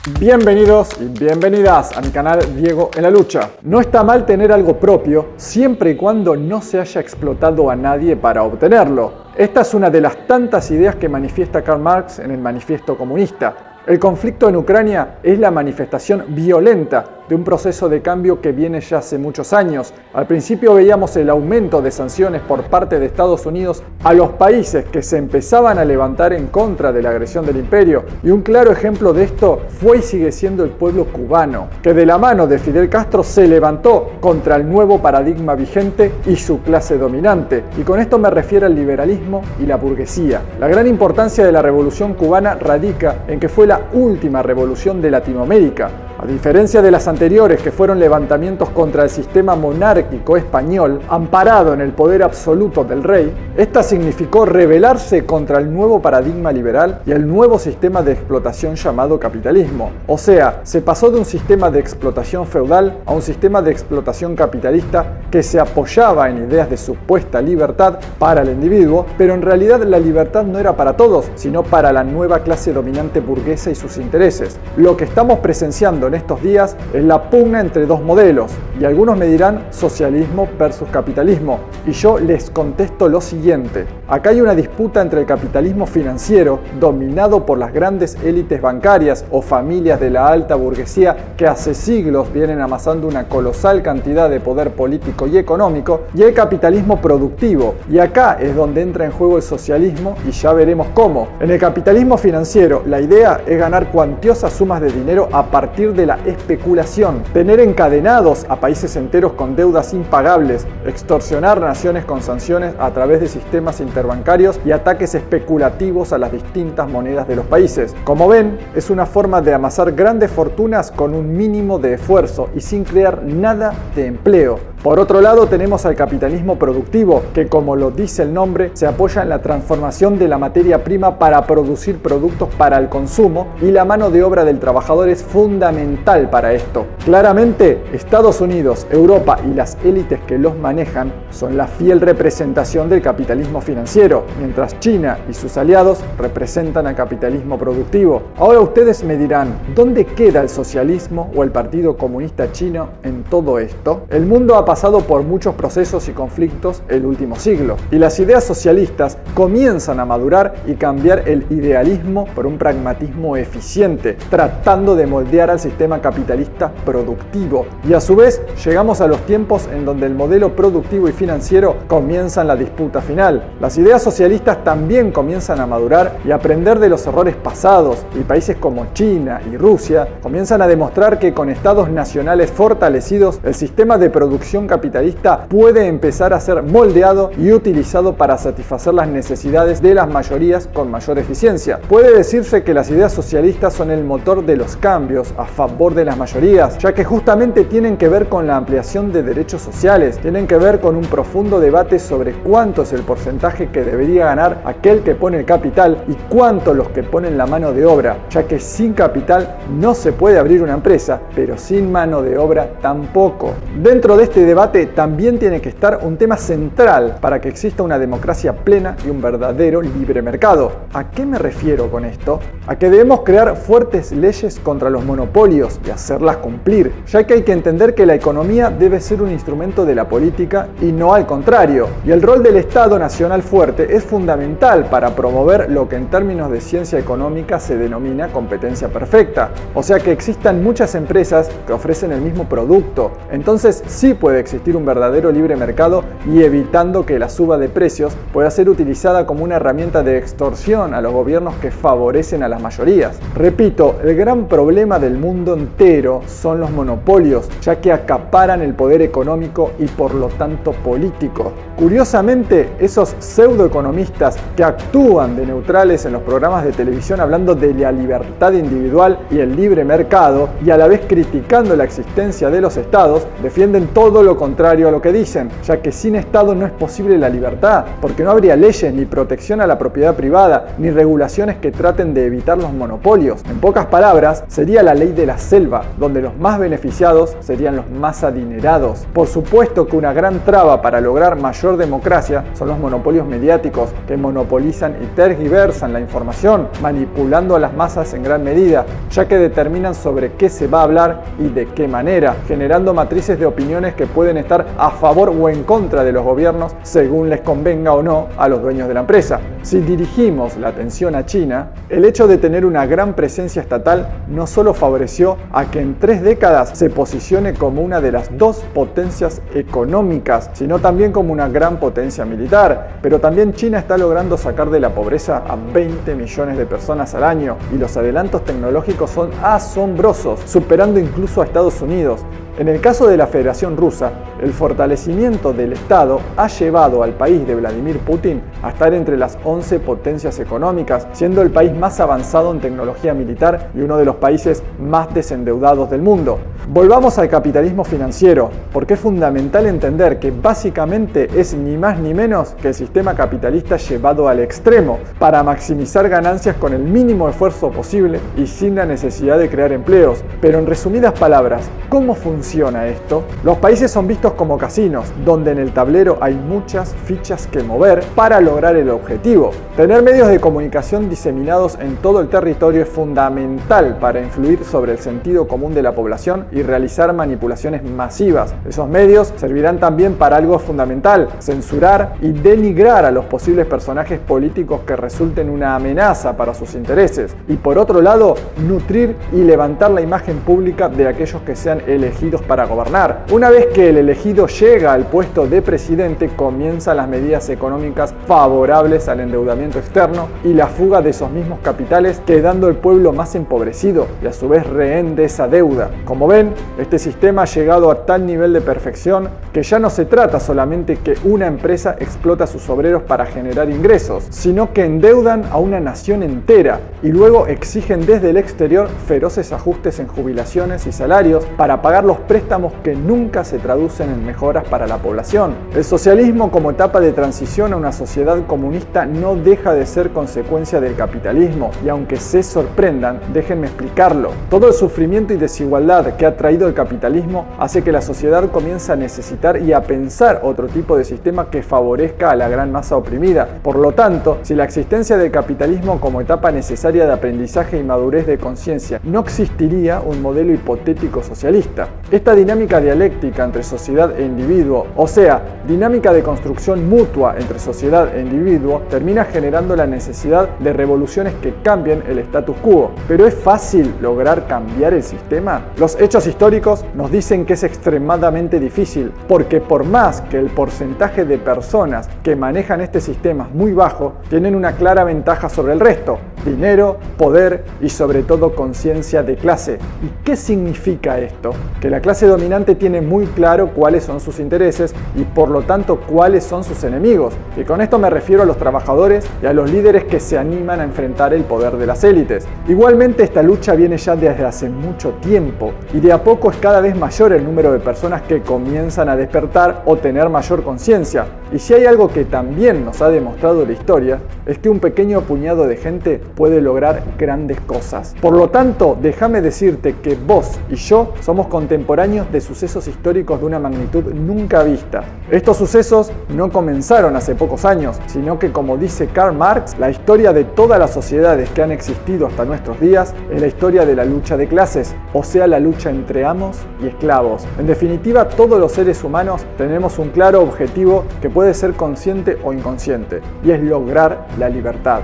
Bienvenidos y bienvenidas a mi canal Diego en la Lucha. No está mal tener algo propio siempre y cuando no se haya explotado a nadie para obtenerlo. Esta es una de las tantas ideas que manifiesta Karl Marx en el Manifiesto Comunista. El conflicto en Ucrania es la manifestación violenta de un proceso de cambio que viene ya hace muchos años. Al principio veíamos el aumento de sanciones por parte de Estados Unidos a los países que se empezaban a levantar en contra de la agresión del imperio. Y un claro ejemplo de esto fue y sigue siendo el pueblo cubano, que de la mano de Fidel Castro se levantó contra el nuevo paradigma vigente y su clase dominante. Y con esto me refiero al liberalismo y la burguesía. La gran importancia de la revolución cubana radica en que fue la última revolución de Latinoamérica. A diferencia de las anteriores, que fueron levantamientos contra el sistema monárquico español, amparado en el poder absoluto del rey, esta significó rebelarse contra el nuevo paradigma liberal y el nuevo sistema de explotación llamado capitalismo. O sea, se pasó de un sistema de explotación feudal a un sistema de explotación capitalista que se apoyaba en ideas de supuesta libertad para el individuo, pero en realidad la libertad no era para todos, sino para la nueva clase dominante burguesa y sus intereses. Lo que estamos presenciando en estos días es la pugna entre dos modelos, y algunos me dirán socialismo versus capitalismo, y yo les contesto lo siguiente. Acá hay una disputa entre el capitalismo financiero, dominado por las grandes élites bancarias o familias de la alta burguesía que hace siglos vienen amasando una colosal cantidad de poder político y económico, y el capitalismo productivo, y acá es donde entra en juego el socialismo, y ya veremos cómo. En el capitalismo financiero, la idea es ganar cuantiosas sumas de dinero a partir de la especulación, tener encadenados a países enteros con deudas impagables, extorsionar naciones con sanciones a través de sistemas interbancarios y ataques especulativos a las distintas monedas de los países. Como ven, es una forma de amasar grandes fortunas con un mínimo de esfuerzo y sin crear nada de empleo. Por otro lado, tenemos al capitalismo productivo, que como lo dice el nombre, se apoya en la transformación de la materia prima para producir productos para el consumo, y la mano de obra del trabajador es fundamental para esto. Claramente, Estados Unidos, Europa y las élites que los manejan son la fiel representación del capitalismo financiero, mientras China y sus aliados representan al capitalismo productivo. Ahora ustedes me dirán, ¿dónde queda el socialismo o el Partido Comunista Chino en todo esto? El mundo ha pasado por muchos procesos y conflictos el último siglo, y las ideas socialistas comienzan a madurar y cambiar el idealismo por un pragmatismo eficiente, tratando de moldear al sistema capitalista productivo. Y a su vez llegamos a los tiempos en donde el modelo productivo y financiero comienzan la disputa final. Las ideas socialistas también comienzan a madurar y aprender de los errores pasados, y países como China y Rusia comienzan a demostrar que con estados nacionales fortalecidos el sistema de producción capitalista puede empezar a ser moldeado y utilizado para satisfacer las necesidades de las mayorías con mayor eficiencia. Puede decirse que las ideas socialistas son el motor de los cambios a favor de las mayorías, ya que justamente tienen que ver con la ampliación de derechos sociales, tienen que ver con un profundo debate sobre cuánto es el porcentaje que debería ganar aquel que pone el capital y cuánto los que ponen la mano de obra, ya que sin capital no se puede abrir una empresa, pero sin mano de obra tampoco. Dentro de este debate también tiene que estar un tema central para que exista una democracia plena y un verdadero libre mercado. ¿A qué me refiero con esto? A que debemos crear fuertes leyes contra los monopolios y hacerlas cumplir, ya que hay que entender que la economía debe ser un instrumento de la política y no al contrario, y el rol del Estado nacional fuerte es fundamental para promover lo que en términos de ciencia económica se denomina competencia perfecta, o sea que existan muchas empresas que ofrecen el mismo producto. Entonces sí puede existir un verdadero libre mercado, y evitando que la suba de precios pueda ser utilizada como una herramienta de extorsión a los gobiernos que favorecen a las mayorías. Repito, el gran problema del mundo entero son los monopolios, ya que acaparan el poder económico y por lo tanto político. Curiosamente, esos pseudoeconomistas que actúan de neutrales en los programas de televisión hablando de la libertad individual y el libre mercado, y a la vez criticando la existencia de los estados, defienden todo lo contrario a lo que dicen, ya que sin Estado no es posible la libertad, porque no habría leyes ni protección a la propiedad privada, ni regulaciones que traten de evitar los monopolios. En pocas palabras, sería la ley de la selva, donde los más beneficiados serían los más adinerados. Por supuesto que una gran traba para lograr mayor democracia son los monopolios mediáticos que monopolizan y tergiversan la información, manipulando a las masas en gran medida, ya que determinan sobre qué se va a hablar y de qué manera, generando matrices de opiniones que pueden estar a favor o en contra de los gobiernos según les convenga o no a los dueños de la empresa. Si dirigimos la atención a China, el hecho de tener una gran presencia estatal no solo favoreció a que en 3 décadas se posicione como una de las 2 potencias económicas, sino también como una gran potencia militar. Pero también China está logrando sacar de la pobreza a 20 millones de personas al año y los adelantos tecnológicos son asombrosos, superando incluso a Estados Unidos. En el caso de la Federación Rusa, el fortalecimiento del Estado ha llevado al país de Vladimir Putin a estar entre las 11 potencias económicas, siendo el país más avanzado en tecnología militar y uno de los países más desendeudados del mundo. Volvamos al capitalismo financiero, porque es fundamental entender que básicamente es ni más ni menos que el sistema capitalista llevado al extremo para maximizar ganancias con el mínimo esfuerzo posible y sin la necesidad de crear empleos. Pero en resumidas palabras, ¿cómo funciona esto? Los países son vistos como casinos, donde en el tablero hay muchas fichas que mover para lograr el objetivo. Tener medios de comunicación diseminados en todo el territorio es fundamental para influir sobre el sentido común de la población y realizar manipulaciones masivas. Esos medios servirán también para algo fundamental: censurar y denigrar a los posibles personajes políticos que resulten una amenaza para sus intereses. Y por otro lado, nutrir y levantar la imagen pública de aquellos que sean elegidos para gobernar. Una vez que el elegido llega al puesto de presidente, comienzan las medidas económicas favorables al endeudamiento externo y la fuga de esos mismos capitales, quedando el pueblo más empobrecido y a su vez rehén de esa deuda. Como ven, este sistema ha llegado a tal nivel de perfección que ya no se trata solamente que una empresa explota a sus obreros para generar ingresos, sino que endeudan a una nación entera y luego exigen desde el exterior feroces ajustes en jubilaciones y salarios para pagar los préstamos que nunca se traducen en mejoras para la población. El socialismo como etapa de transición a una sociedad comunista no deja de ser consecuencia del capitalismo, y aunque se sorprendan, déjenme explicarlo. Todo el sufrimiento y desigualdad que ha traído el capitalismo hace que la sociedad comience a necesitar y a pensar otro tipo de sistema que favorezca a la gran masa oprimida. Por lo tanto, si la existencia del capitalismo como etapa necesaria de aprendizaje y madurez de conciencia, no existiría un modelo hipotético socialista. Esta dinámica dialéctica entre sociedad e individuo, o sea, dinámica de construcción mutua entre sociedad e individuo, termina generando la necesidad de revoluciones que cambien el status quo. ¿Pero es fácil lograr cambiar el sistema? Los hechos históricos nos dicen que es extremadamente difícil, porque por más que el porcentaje de personas que manejan este sistema es muy bajo, tienen una clara ventaja sobre el resto: dinero, poder y sobre todo conciencia de clase. ¿Y qué significa esto? Que la clase dominante tiene muy claro cuáles son sus intereses y por lo tanto cuáles son sus enemigos. Y con esto me refiero a los trabajadores y a los líderes que se animan a enfrentar el poder de las élites. Igualmente, esta lucha viene ya desde hace mucho tiempo y de a poco es cada vez mayor el número de personas que comienzan a despertar o tener mayor conciencia. Y si hay algo que también nos ha demostrado la historia, es que un pequeño puñado de gente puede lograr grandes cosas. Por lo tanto, déjame decirte que vos y yo somos contemporáneos de sucesos históricos de una magnitud nunca vista. Estos sucesos no comenzaron hace pocos años, sino que, como dice Karl Marx, la historia de todas las sociedades que han existido hasta nuestros días es la historia de la lucha de clases, o sea, la lucha entre amos y esclavos. En definitiva, todos los seres humanos tenemos un claro objetivo que puede ser consciente o inconsciente, y es lograr la libertad.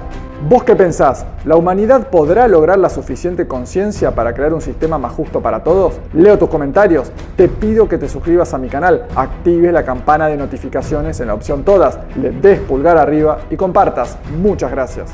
¿Vos qué pensás? ¿La humanidad podrá lograr la suficiente conciencia para crear un sistema más justo para todos? Leo tus comentarios, te pido que te suscribas a mi canal, actives la campana de notificaciones en la opción todas, le des pulgar arriba y compartas. Muchas gracias.